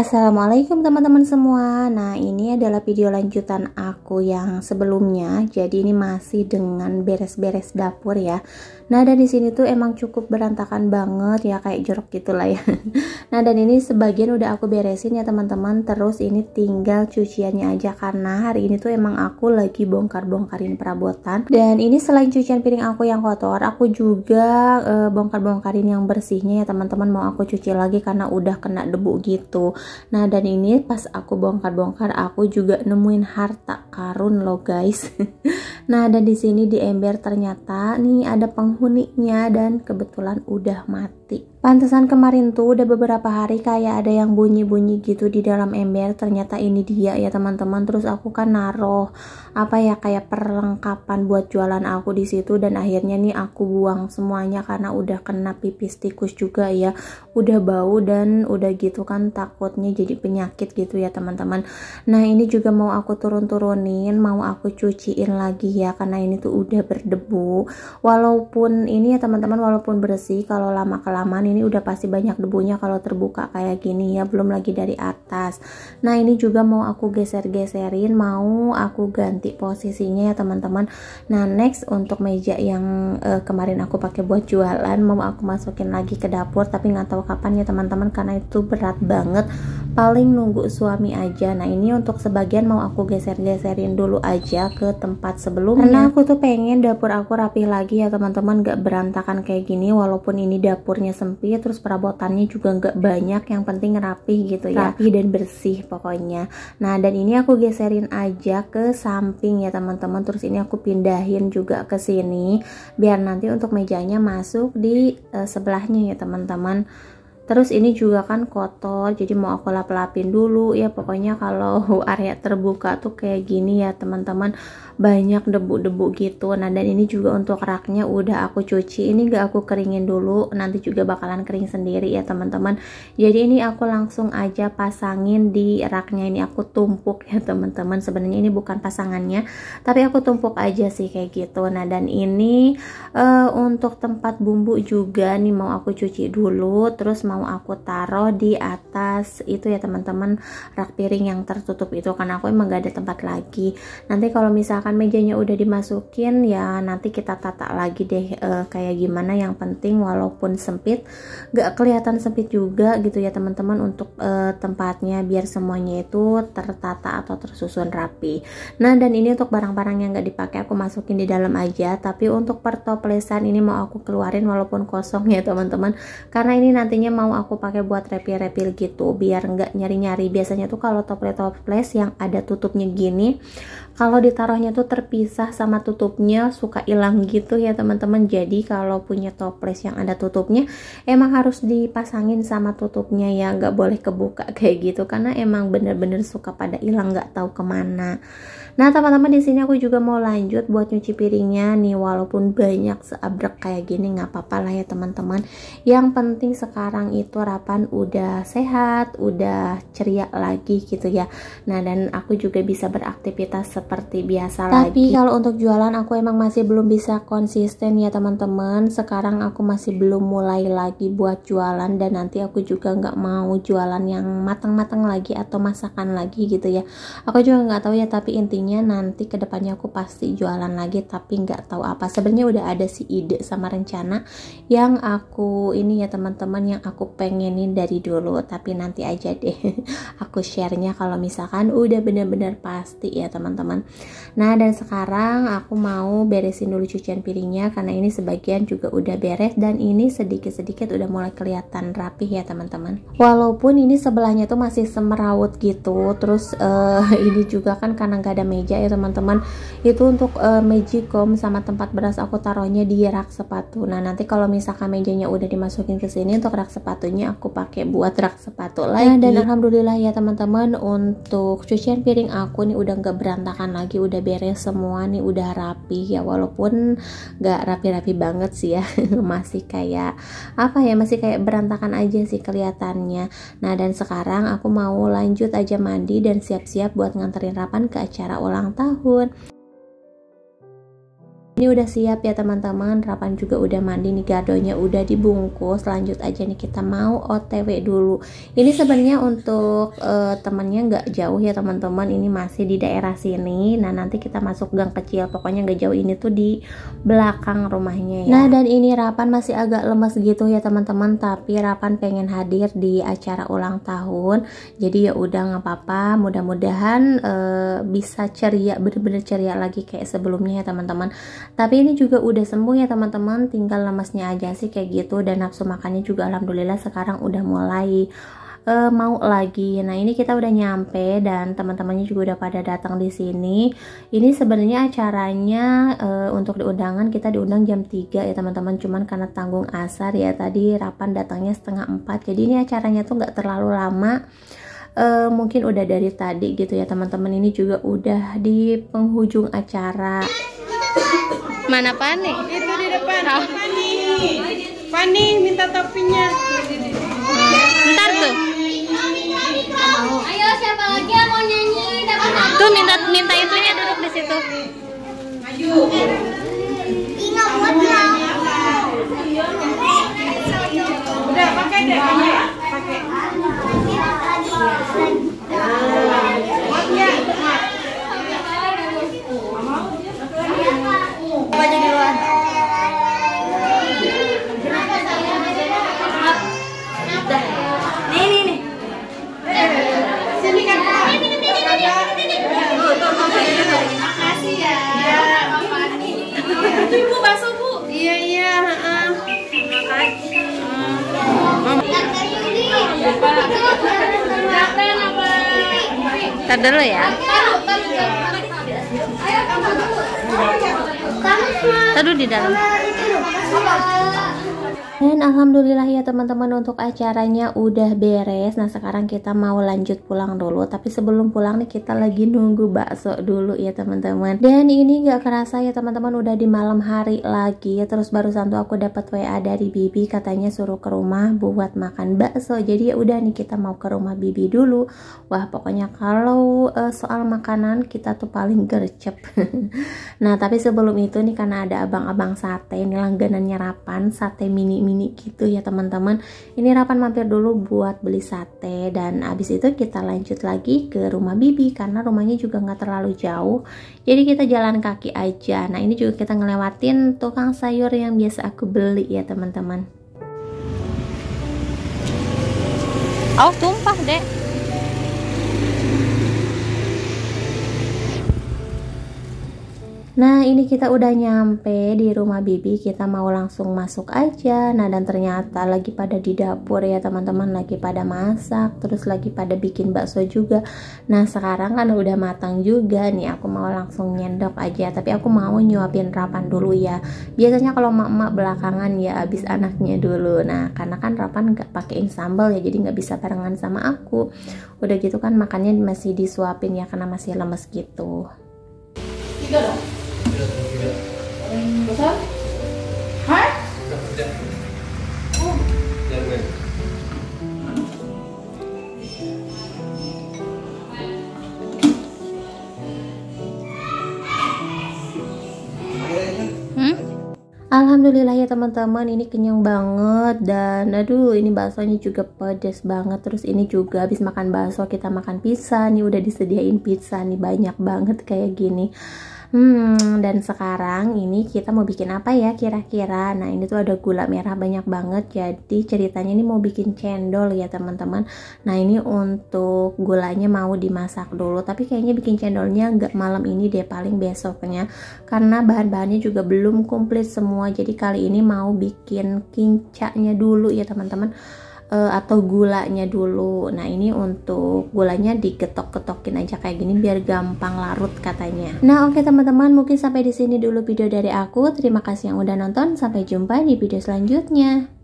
Assalamualaikum teman-teman semua. Nah, ini adalah video lanjutan aku yang sebelumnya. Jadi ini masih dengan beres-beres dapur ya. Nah, dan di sini tuh emang cukup berantakan banget ya, kayak jorok gitulah ya. Nah, dan ini sebagian udah aku beresin ya teman-teman. Terus ini tinggal cuciannya aja karena hari ini tuh emang aku lagi bongkar-bongkarin perabotan. Dan ini selain cucian piring aku yang kotor, aku juga bongkar-bongkarin yang bersihnya ya teman-teman. Mau aku cuci lagi karena udah kena debu gitu. Nah, dan ini pas aku bongkar-bongkar aku juga nemuin harta karun loh guys. Nah, dan di sini di ember ternyata nih ada penghuninya dan kebetulan udah mati. Pantesan kemarin tuh udah beberapa hari kayak ada yang bunyi-bunyi gitu di dalam ember. Ternyata ini dia ya teman-teman. Terus aku kan naruh apa ya, kayak perlengkapan buat jualan aku di situ, dan akhirnya nih aku buang semuanya karena udah kena pipis tikus juga ya. Udah bau dan udah gitu kan takutnya jadi penyakit gitu ya teman-teman. Nah, ini juga mau aku turun-turunin, mau aku cuciin lagi ya karena ini tuh udah berdebu. Walaupun ini ya teman-teman, walaupun bersih, kalau lama kelamaan ini udah pasti banyak debunya kalau terbuka kayak gini ya, belum lagi dari atas. Nah, ini juga mau aku geser-geserin, mau aku ganti posisinya ya teman-teman. Nah, next untuk meja yang kemarin aku pakai buat jualan mau aku masukin lagi ke dapur, tapi nggak tahu kapan ya teman-teman karena itu berat banget, paling nunggu suami aja. Nah, ini untuk sebagian mau aku geser-geserin dulu aja ke tempat sebelumnya karena aku tuh pengen dapur aku rapi lagi ya teman-teman, gak berantakan kayak gini. Walaupun ini dapurnya sempit, terus perabotannya juga gak banyak, yang penting rapi gitu ya, rapi dan bersih pokoknya. Nah, dan ini aku geserin aja ke samping ya teman-teman. Terus ini aku pindahin juga ke sini biar nanti untuk mejanya masuk di sebelahnya ya teman-teman. Terus ini juga kan kotor, jadi mau aku lap-lapin dulu ya. Pokoknya kalau area terbuka tuh kayak gini ya teman-teman, banyak debu-debu gitu. Nah, dan ini juga untuk raknya udah aku cuci, ini gak aku keringin dulu, nanti juga bakalan kering sendiri ya teman-teman. Jadi ini aku langsung aja pasangin di raknya, ini aku tumpuk ya teman-teman. Sebenarnya ini bukan pasangannya, tapi aku tumpuk aja sih kayak gitu. Nah, dan ini untuk tempat bumbu juga nih mau aku cuci dulu, terus mau aku taruh di atas itu ya teman-teman, rak piring yang tertutup itu, karena aku emang gak ada tempat lagi. Nanti kalau misalkan mejanya udah dimasukin ya nanti kita tata lagi deh kayak gimana. Yang penting walaupun sempit gak kelihatan sempit juga gitu ya teman-teman untuk tempatnya, biar semuanya itu tertata atau tersusun rapi. Nah, dan ini untuk barang-barang yang gak dipakai aku masukin di dalam aja, tapi untuk pertoplesan ini mau aku keluarin walaupun kosong ya teman-teman, karena ini nantinya mau aku pakai buat repil-repil gitu biar nggak nyari-nyari. Biasanya tuh kalau toples yang ada tutupnya gini, kalau ditaruhnya tuh terpisah sama tutupnya suka hilang gitu ya teman-teman. Jadi kalau punya toples yang ada tutupnya emang harus dipasangin sama tutupnya ya, nggak boleh kebuka kayak gitu karena emang bener-bener suka pada hilang, nggak tahu kemana. Nah teman-teman, di sini aku juga mau lanjut buat nyuci piringnya nih. Walaupun banyak seabrek kayak gini nggak apa-apa lah ya teman-teman, yang penting sekarang itu Rapan udah sehat, udah ceria lagi gitu ya. Nah, dan aku juga bisa beraktivitas seperti biasa lagi. Tapi kalau untuk jualan aku emang masih belum bisa konsisten ya teman-teman. Sekarang aku masih belum mulai lagi buat jualan, dan nanti aku juga nggak mau jualan yang matang-matang lagi atau masakan lagi gitu ya. Aku juga nggak tahu ya, tapi intinya nanti kedepannya aku pasti jualan lagi, tapi nggak tahu apa. Sebenarnya udah ada sih ide sama rencana yang aku ini ya teman-teman, yang aku pengenin dari dulu, tapi nanti aja deh aku share-nya kalau misalkan udah bener-bener pasti ya teman-teman. Nah, dan sekarang aku mau beresin dulu cucian piringnya karena ini sebagian juga udah beres, dan ini sedikit-sedikit udah mulai kelihatan rapih ya teman-teman. Walaupun ini sebelahnya tuh masih semerawut gitu. Terus ini juga kan karena gak ada meja ya teman-teman, itu untuk magicom sama tempat beras aku taruhnya di rak sepatu. Nah, nanti kalau misalkan mejanya udah dimasukin ke sini, untuk rak sepatunya aku pakai buat rak sepatu lagi. Nah, dan alhamdulillah ya teman-teman, untuk cucian piring aku nih udah gak berantakan lagi, udah beres semua nih, udah rapi ya. Walaupun gak rapi-rapi banget sih ya masih kayak apa ya, masih kayak berantakan aja sih kelihatannya. Nah, dan sekarang aku mau lanjut aja mandi dan siap-siap buat nganterin Rapan ke acara ulang tahun. Ini udah siap ya teman-teman, Rapan juga udah mandi nih, gadonya udah dibungkus. Lanjut aja nih, kita mau OTW dulu. Ini sebenarnya untuk temennya nggak jauh ya teman-teman, ini masih di daerah sini. Nah nanti kita masuk gang kecil, pokoknya nggak jauh, ini tuh di belakang rumahnya ya. Nah dan ini Rapan masih agak lemes gitu ya teman-teman, tapi Rapan pengen hadir di acara ulang tahun. Jadi ya udah nggak apa-apa, mudah-mudahan bisa ceria, bener-bener ceria lagi kayak sebelumnya ya teman-teman. Tapi ini juga udah sembuh ya teman-teman, tinggal lemesnya aja sih kayak gitu. Dan nafsu makannya juga alhamdulillah sekarang udah mulai mau lagi. Nah ini kita udah nyampe dan teman-temannya juga udah pada datang di sini. Ini sebenarnya acaranya untuk diundangan kita diundang jam 3 ya teman-teman, cuman karena tanggung asar ya tadi Rapan datangnya setengah 4. Jadi ini acaranya tuh nggak terlalu lama. Mungkin udah dari tadi gitu ya teman-teman. Ini juga udah di penghujung acara. Mana Pani? Itu di depan. Pani minta topinya. Ntar tuh. Ayo siapa lagi yang mau nyanyi? Tuh minta itunya duduk di situ. Maju. Ingat buat yang. Udah pakai deh, pakai. Buatnya. Baju di luar. Nih. Sini kan. Makasih ya. Ibu bakso Bu. Iya. Ntar dulu ya. Taruh di dalam. Dan alhamdulillah ya teman-teman, untuk acaranya udah beres. Nah sekarang kita mau lanjut pulang dulu. Tapi sebelum pulang nih kita lagi nunggu bakso dulu ya teman-teman. Dan ini gak kerasa ya teman-teman, udah di malam hari lagi. Terus barusan tuh aku dapat WA dari Bibi, katanya suruh ke rumah buat makan bakso. Jadi ya udah nih kita mau ke rumah Bibi dulu. Wah pokoknya kalau soal makanan kita tuh paling gercep. Nah tapi sebelum itu nih, karena ada abang-abang sate, ini langganannya Rapan, sate mini gitu ya teman-teman. Ini Rapan mampir dulu buat beli sate, dan abis itu kita lanjut lagi ke rumah Bibi karena rumahnya juga nggak terlalu jauh. Jadi kita jalan kaki aja. Nah ini juga kita ngelewatin tukang sayur yang biasa aku beli ya teman-teman. Oh tumpah dek. Nah ini kita udah nyampe di rumah Bibi, kita mau langsung masuk aja. Nah dan ternyata lagi pada di dapur ya teman-teman, lagi pada masak, terus lagi pada bikin bakso juga. Nah sekarang kan udah matang juga nih, aku mau langsung nyendok aja. Tapi aku mau nyuapin Rapan dulu ya. Biasanya kalau emak-emak belakangan ya abis anaknya dulu. Nah karena kan Rapan gak pakein sambal ya, jadi gak bisa barengan sama aku. Udah gitu kan makannya masih disuapin ya karena masih lemes gitu. Tiga dong. Besar? Hai? Alhamdulillah ya teman-teman, ini kenyang banget. Dan aduh ini baksonya juga pedas banget. Terus ini juga habis makan bakso kita makan pizza. Nih udah disediain pizza nih banyak banget kayak gini. Dan sekarang ini kita mau bikin apa ya kira-kira. Nah ini tuh ada gula merah banyak banget. Jadi ceritanya ini mau bikin cendol ya teman-teman. Nah ini untuk gulanya mau dimasak dulu. Tapi kayaknya bikin cendolnya nggak malam ini deh, paling besoknya. Karena bahan-bahannya juga belum komplit semua. Jadi kali ini mau bikin kincaknya dulu ya teman-teman. Atau gulanya dulu. Nah ini untuk gulanya digetok-getokin aja kayak gini biar gampang larut katanya. Nah oke teman-teman, mungkin sampai di sini dulu video dari aku. Terima kasih yang udah nonton, sampai jumpa di video selanjutnya.